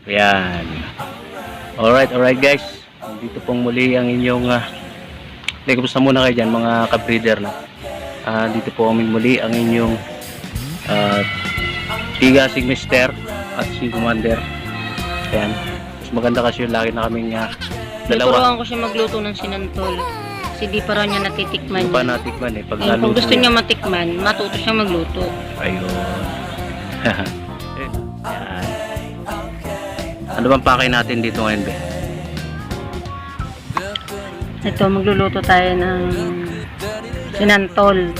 Ayan. Alright guys. Dito pong muli ang inyong kumusta muna kayo dyan mga ka-breeder no? Dito po kami muli ang inyong tigasig mister at si Commander. Ayan. Mas maganda kasi yung lagi na kaming dalawa. Tuturuan ko siya magluto ng sinantol. Kasi di pa raw niya natitikman. Hindi pa natikman eh. Pag Ayun, kung gusto niya matikman, matuto siya magluto. Ayun. Ayan. Ano bang pakay natin dito ngayon, be? Ito, magluluto tayo ng sinantol.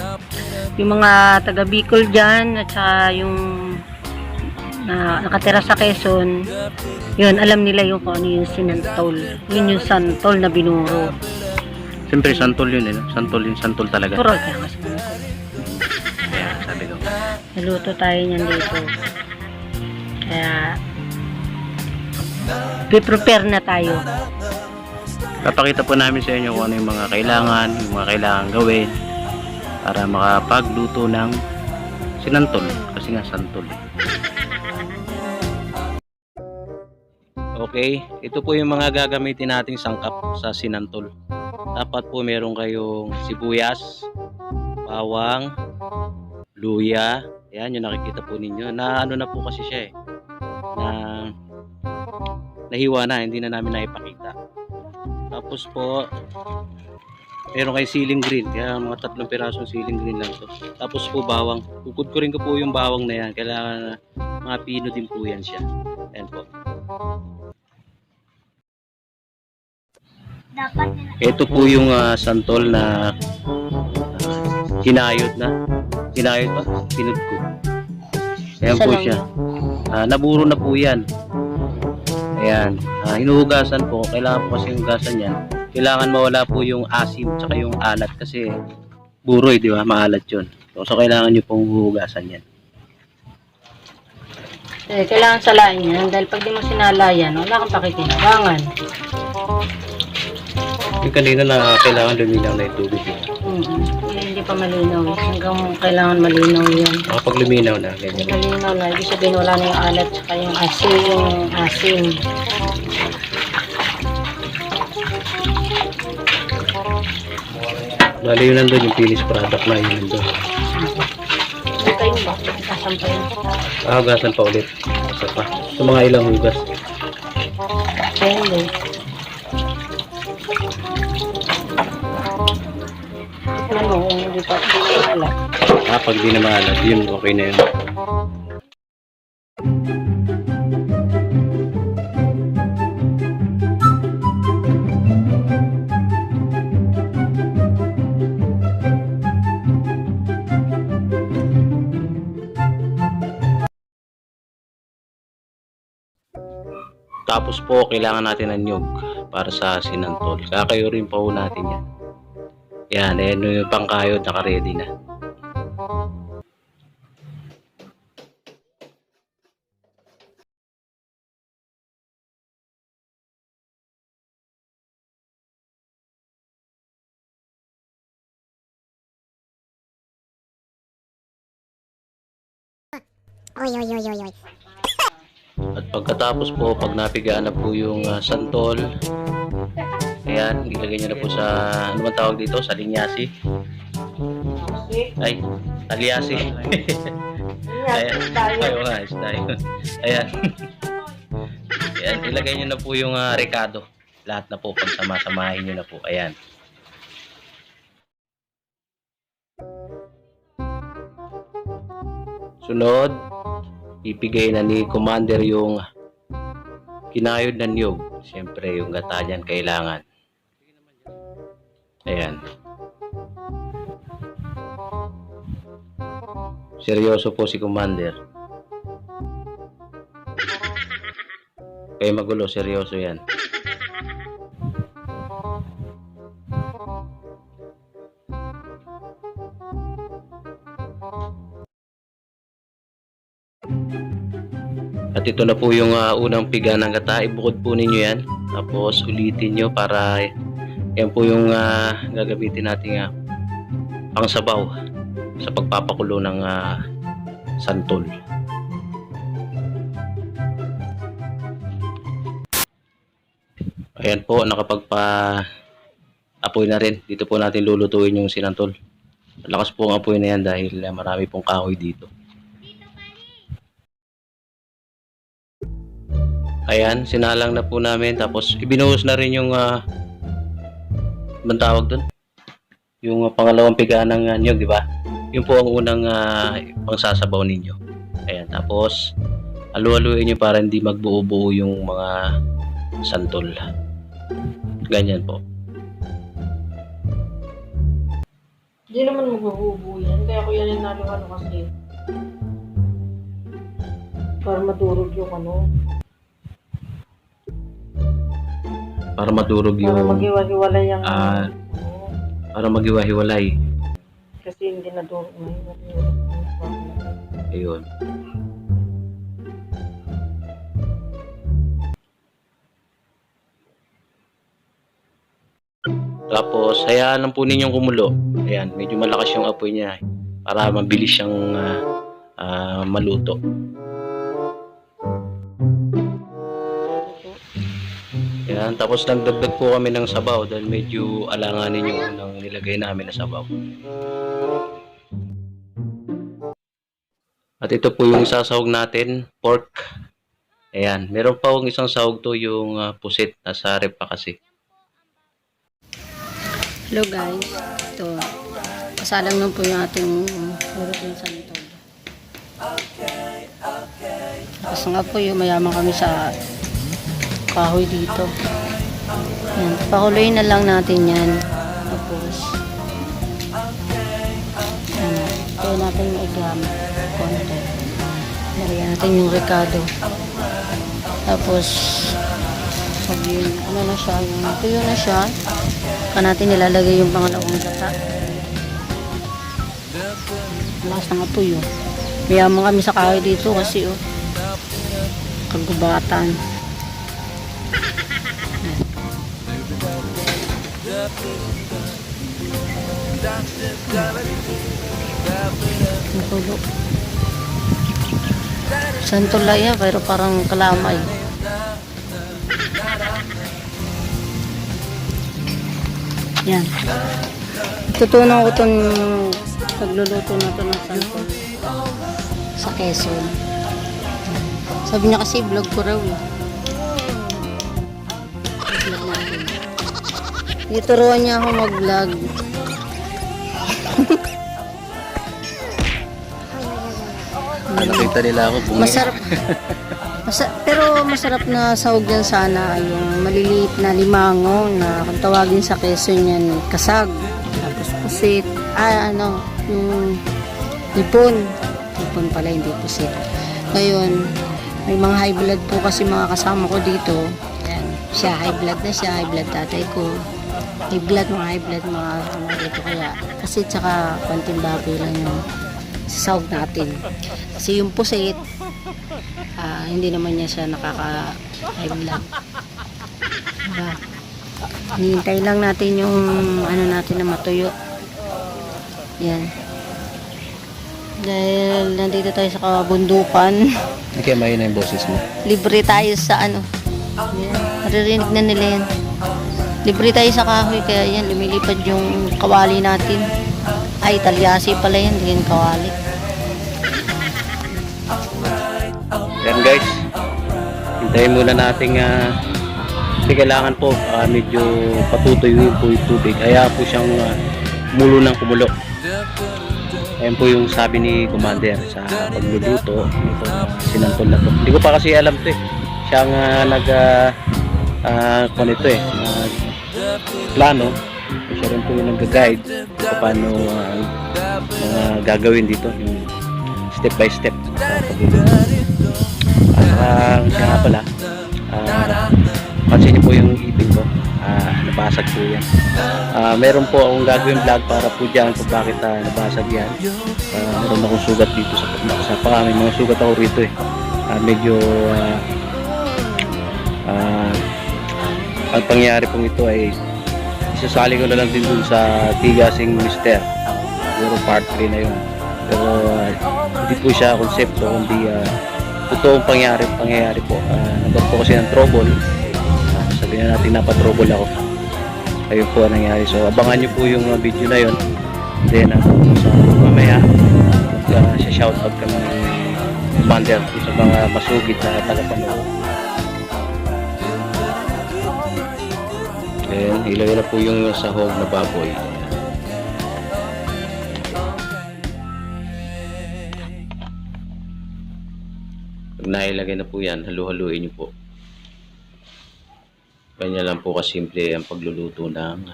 Yung mga taga Bicol dyan, at saka yung nakatira sa Quezon, yun, alam nila yung kung ano yung sinantol. Yun yung santol na binuro. Siyempre, santol yun eh. Santol yun, santol talaga. Puro kaya kasi. Kaya, sabi ko. Naluto tayo niyan dito. Kaya, prepare na tayo. Papakita po namin sa inyo kung ano yung mga kailangan, gawin para makapagluto ng sinantol. Kasi nga santol. Okay, ito po yung mga gagamitin nating sangkap sa sinantol. Dapat po meron kayong sibuyas, bawang, luya. Ayan, yung nakikita po ninyo. Na ano na po kasi siya eh. Nahiwa na, hindi na namin naipakita. Tapos po, meron kayo siling green. Kaya mga 3 pirasong siling green lang to. Tapos po bawang. Kukudkurin ko po yung bawang na yan. Kailangan mga pino din po yan siya. Ayan po. Ito po yung santol na kinayod na. Kinayod ba? Pinod ko. Ayan po siya. Naburo na po yan. Ayan. Hinuhugasan po. Kailangan po kasi hugasan yan. Kailangan mawala po yung asim tsaka yung alat kasi buroy, di ba? Maalat yun. So kailangan nyo pong huhugasan yan. Kailangan salain yan dahil pag di mo sinalayan, wala kang pakikinabangan. Yung kanina na kailangan luminaw na yung tubig. Hindi pa malinaw. Hanggang kailangan malinaw yan. Kapag luminaw na, ganyan. Malinaw na. Ibig sabihin wala na yung alat tsaka yung asin. Lalo yun nandun, yung finished product na yun nandun. Ito yung ba? Kasan pa yun? Hugasan pa ulit. Isa pa. Sa mga ilang hugas. Depende. Ano, hindi pa alat. Pag di na maalat, yun okay na yun. Tapos po, kailangan natin ng nyug para sa sinantol. Kakayo rin po natin yan. Yan, yung pangkayod, naka-ready na. Oy. At pagkatapos po, pag napigaan na po yung santol, ayan, ilagay nyo na po sa, ano man tawag dito? Sa linyasi. Ay, talyasi. Ayan, tayo nga, tayo. Ayan. Ayan, ilagay nyo na po yung rekado. Lahat na po, pagsama-samahin nyo na po. Ayan. Sunod, ipigay na ni Commander yung kinayod na niyog. Siyempre, yung gata dyan kailangan. Ayan. Seryoso po si Commander. Kaya magulo, seryoso yan. At ito na po yung unang piga ng gata. Ibukod po ninyo yan. Tapos ulitin nyo para yan po yung gagamitin natin pangsabaw sa pagpapakulo ng santol. Ayan po, nakapagpa-apoy na rin. Dito po natin lulutuin yung sinantol. Malakas po ang apoy na yan dahil marami pong kahoy dito. Ayan, sinalang na po namin. Tapos ibinuhos na rin yung anong tawag doon? Yung pangalawang pigaan ng niyog, di ba? Yun po ang unang pangsasabaw ninyo. Ayan, tapos halu-haluin nyo para hindi magbuo-buo yung mga santol. Ganyan po. Hindi naman maghuhubo yan. Kaya ko yan yung nalo-ano kasi. Para madurog yung ano. Para madurog Para yung maghiwa-hiwalay yung ano. para maghiwa-hiwalay. Kasi hindi nadurog na yun. Ayun. Tapos, hayaan lang po ninyong kumulo. Ayan, medyo malakas yung apoy niya para mabilis siyang maluto. Ayan, tapos nagdagdag po kami ng sabaw dahil medyo alanganin yung unang nilagay namin na sabaw. At ito po yung sasahog natin, pork. Ayan, meron pa akong isang sahog to yung pusit. Nasa rep pa kasi. Hello guys, ito. Kasalang lang po yung ating European santol. Tapos nga po yung mayaman kami sa kahoy dito. Yan, pakuloyin na lang natin yan. Tapos ito natin yung igam konti. Lagyan natin yung ricado. Tapos pag yun, ano na siya, yung tuyo na siya, saka natin nilalagay yung pangalawang gata. Lakas ng apoy oh. Mayaman kami sa kahoy dito kasi oh, kagubatan. Nakulo. Santol yan, pero parang kalamay. Yan. Tutunan ko itong pagluluto na ito ng santol sa Quezon. Sabi niya kasi vlog ko raw eh. Vlog natin. Ituruan niya ako mag-vlog. Nakita nila ako bumili. Masarap. Pero masarap na sahog yan sana yung maliliit na limango na kung tawagin sa Quezon yan kasag. Tapos pusit. Yung ipon. Ipon pala, hindi pusit. Ngayon, may mga high blood po kasi mga kasama ko dito. Ayan, siya high blood na siya, high blood tatay ko. High blood mga kasama ko dito. Kaya, kasi tsaka konting baboy lang yung sahog natin. Kasi yung pusit, hindi naman niya siya nakaka-high blood. Diba? Hinihintay lang natin yung ano natin na matuyo. Yan. Dahil nandito tayo sa kabundukan. Hindi kaya may na yung boses mo. Libre tayo sa ano. Yan. Maririnig na nila yan. Libre tayo sa kahoy kaya yan lumilipad yung kawali natin. Ay, talyasi pala yan, hindi yan kawali. Yan guys, hintayin muna nating kasi kailangan po medyo patutuyuin po yung tubig. Kaya po siyang kumulo ng kumulo. Ayan po yung sabi ni Commander sa pagluluto nito sinantol na to. Hindi ko pa kasi alam to eh. Siyang ito eh, plano. Siya rin po yung nag-guide kung paano gagawin dito yung step by step sa pagluluto. At siya nga pala, pansin niyo po yung ipin ko, nabasag po yan. Meron po akong gagawin vlog para po dyan kung bakit nabasag yan. Meron akong sugat dito sa paa, may mga sugat ako rito eh. Medyo ang pangyayari pong ito ay isasali ko na lang din dun sa Tigasing Mister. Siguro part 3 na yun. Pero hindi po siya konsepto, kundi totoong pangyayari po. Nagkaroon po kasi ng trouble sa sabi na natin napatrobol ako. Ayun po ang nangyari. So abangan nyo po yung video na yun. Then sa mamaya shoutout kami ng Commander sa mga masugid na tagapanood. Then ilagay na po yung sahog na baboy. Pag nailagay na po yan, halu-haluin nyo po. Kanya lang po kasimple ang pagluluto ng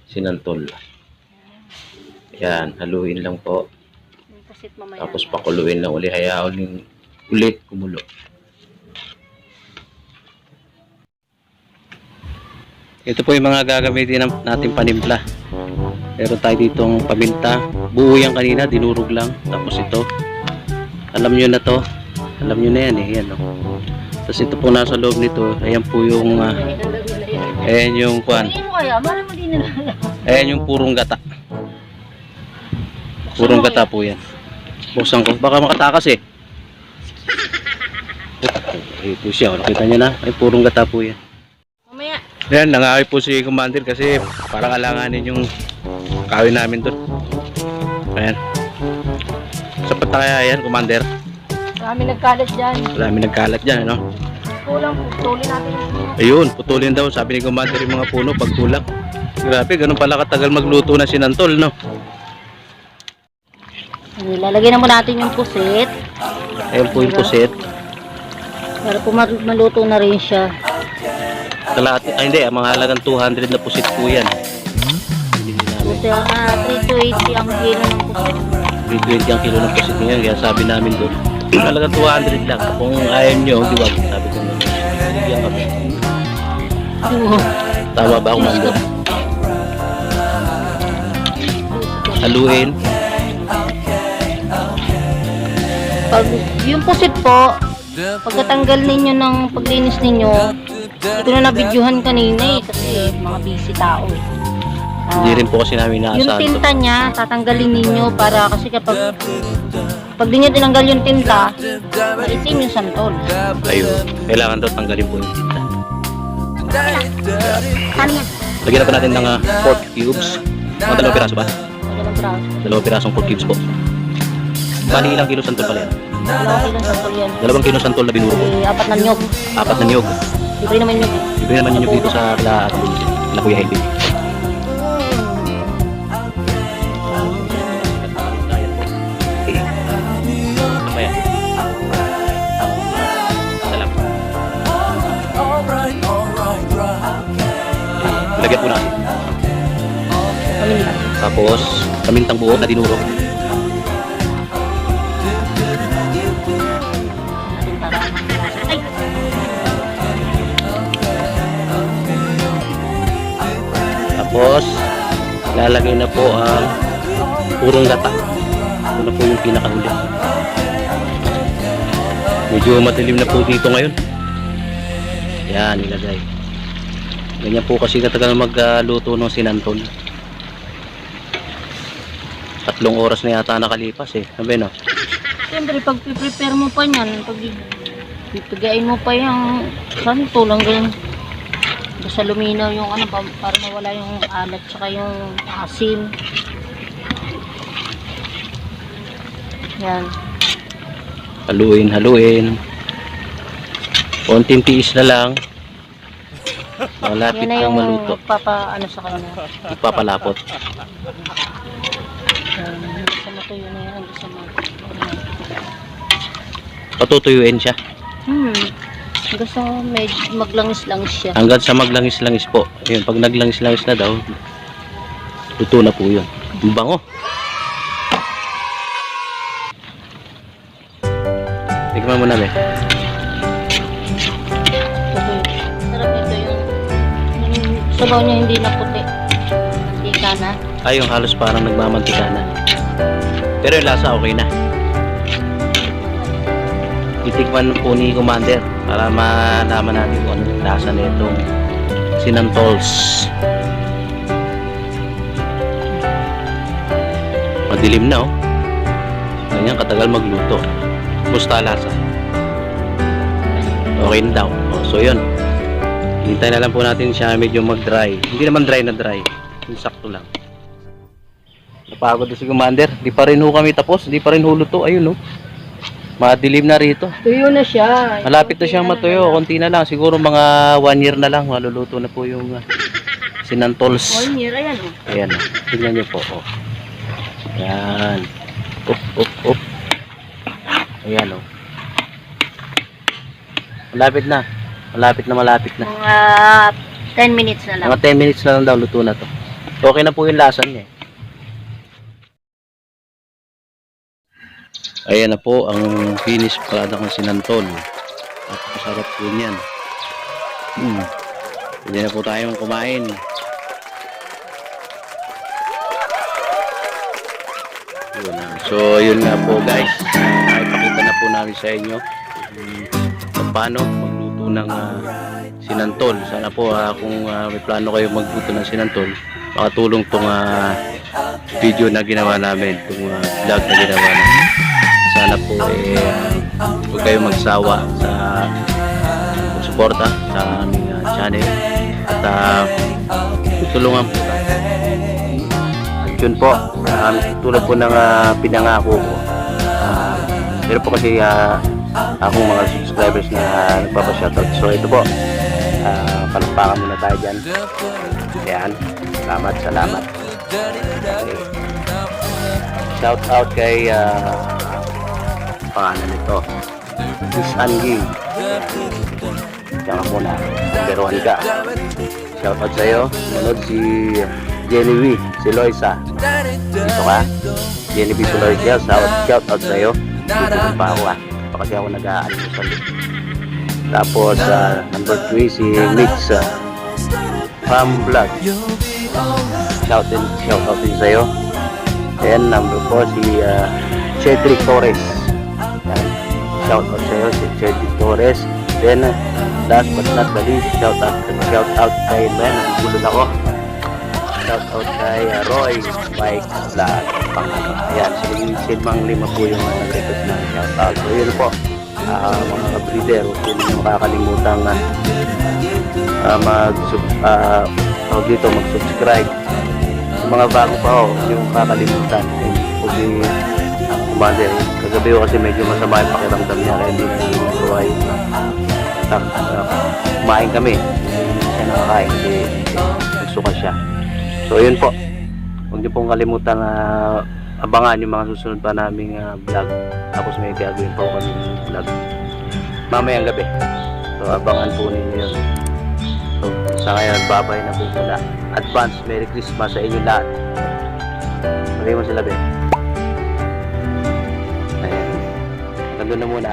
sinantol. Yan, haluin lang po. Tapos pakuluin lang uli, hayaan ulit kumulo. Ito po yung mga gagamitin natin panimpla. Meron tayo ditong paminta. Buo yan kanina, dinurog lang. Tapos ito, alam nyo na to. Alam nyo na yan eh. Yan, oh. Tapos ito po nasa loob nito. Ayan po yung ayan yung kwan. Ayan yung purong gata. Purong gata po yan. Buksan ko. Baka makatakas eh. Ito siya. Nakita nyo na. Ay purong gata po yan. Mamaya. Ayan, nangakay po si Commander kasi parang alanganin yung kawin namin doon. Ayan. Sapat na kaya yan, Commander? Marami nagkalat dyan. Marami nagkalat dyan, ano? Kulang, putulin natin. Ayun, putulin daw. Sabi ni Commander yung mga puno pag tulak. Grabe, ganun pala katagal magluto na sinantol, no? Ilalagay naman natin yung pusit. Ayun po yung pusit. Para po maluto na rin siya. Kalahati, hindi, mga halagang 200 na pusit po yan. Hindi namin. Kasi 3 to 80 ang kilo ng pusit. 320 ang kilo ng pusit ngayon, kaya sabi namin doon. Halagang 200 lang. Kung ayaw nyo, diwag. Sabi ko naman. Bigyan kami. Tama ba, Commander? Haluin. Pag yung pusit po, pagkatanggal ninyo ng paglinis ninyo, ito na nabidyuhan kanina eh, kasi mga busy tao eh. Hindi rin po kasi namin Yung naasahan to. tinta niya, tatanggalin ninyo para kasi kapag pag di nyo tinanggal yung tinta, maitim yung santol. Ayun. Kailangan daw tanggalin po yung tinta. Ano yan? Lagyan na po natin ng pork cubes. Mga 2 piraso ba? Dalawang braso. 2 pirasong pork cubes po. Bali ilang kilo santol pala yan? 2 kilong santol yan. 2 kilo santol na binuro po. 4 na nyog. 4 na niyog. Libre naman nyog eh. Libre naman yung dito sa kila Kuya Helvin. Mamaya. Salam. Lagyan po natin. Paminta. Tapos, kamintang buo na dinuro. Ay! Tapos, lalagay na po ang purong gata. Ito na po yung pinakahuli. Medyo matilim na po dito ngayon. Yan, ilagay. Ganyan po kasi katagal magluto ng sinantol. 3 oras na yata nakalipas eh. Sabi no? Siyempre, pag prepare mo pa niyan, pag pipigain mo pa yung santol hanggang basta luminaw yung ano, para mawala yung alat tsaka yung asim. Yan. Haluin, haluin. Konting tiis na lang. Malapit Yan na kang yung maluto. ano sa kanya. Ipapalapot. Yan. Sa matuyo na yan. Sa Patutuyuin siya. Hanggang sa maglangis-langis siya. Hanggang sa maglangis-langis po. Ayun, pag naglangis-langis na daw, luto na po yun. Ang bango. Tignan mo na, be. Sarap ito yung sabaw niya hindi na puti. Mantika na. Ay, yung halos parang nagmamantika na. Pero yung lasa okay na. Titikman po ni Commander para malaman natin kung anong lasa na itong sinantols. Madilim na, oh. Ganyan katagal magluto. Musta lasa? Okay na daw. Oh, so yun. Hintay na lang po natin siya medyo mag-dry. Hindi naman dry na dry. Yung sakto lang. Napagod na si Commander. Di pa rin ho kami tapos. Di pa rin ho luto. Ayun, no. Madilim na rito. Tuyo na siya. Malapit na siyang matuyo. Konti na lang. Siguro mga 1 year na lang. Maluluto na po yung sinantols. 1 year, ayan o. Ayan. Tingnan niyo po. Oh. Ayan. Up. Ayan, oh. Malapit na. Malapit na. Mga 10 minutes na lang. Mga 10 minutes na lang daw luto na to. Okay na po yung lasa niya. Ayan na po ang finished product ng sinantol. At masarap po niyan. Pwede na po tayong kumain. So yun nga po guys. Ipakita na po namin sa inyo kung paano magluto ng sinantol. Sana po kung may plano kayo magluto ng sinantol, makatulong tong video na ginawa namin, itong vlog na ginawa namin. Sana po huwag kayong magsawa sa suporta sa aming channel at tutulungan po tayo. At yun po, tulad po ng pinangako ko, pero po kasi akong mga subscribers na nagpapashoutout. So ito po, palakpakan muna tayo dyan. Ayan, salamat. Okay. Shout out kay pangalan nito, Miss Angie. Diyan ka muna, number 1 ka. Shout out sa'yo. Manood si Jenny V, si Loisa. Dito ka, Jenny V, si Loisa. Shout out sa'yo. Dito pa ako pa kasi ako nag-aalmusal. Tapos number 3 si Mitch from Vlog. Shout out din sa'yo. Then number 4 si Cedric Torres. Shout out sa'yo si Cedric Torres. Then last but not the least, shout out kay Ben. Gulo ako. Shout out kay Roy Mike Vlog. Ayan, silmang 5 po yung nag-request na shout out. So yun po, mga ka-breeder, huwag po ninyong kakalimutan mag-subscribe. Sa mga bago pa ho, yung kakalimutan. Huwag yung Commander. Kagabi ko kasi medyo masama yung pakiramdam niya kaya hindi na tuway. Kumain kami. Siya nakakain kasi nagsuka siya. So yun po, huwag niyo pong kalimutan abangan yung mga susunod pa naming vlog. Tapos may gagawin pa kami vlog mamayang gabi. So abangan po ninyo yun. So sa ngayon, babay na po muna. Advance Merry Christmas sa inyo lahat. Pagay mo sila, be. Ayan, nandun na muna.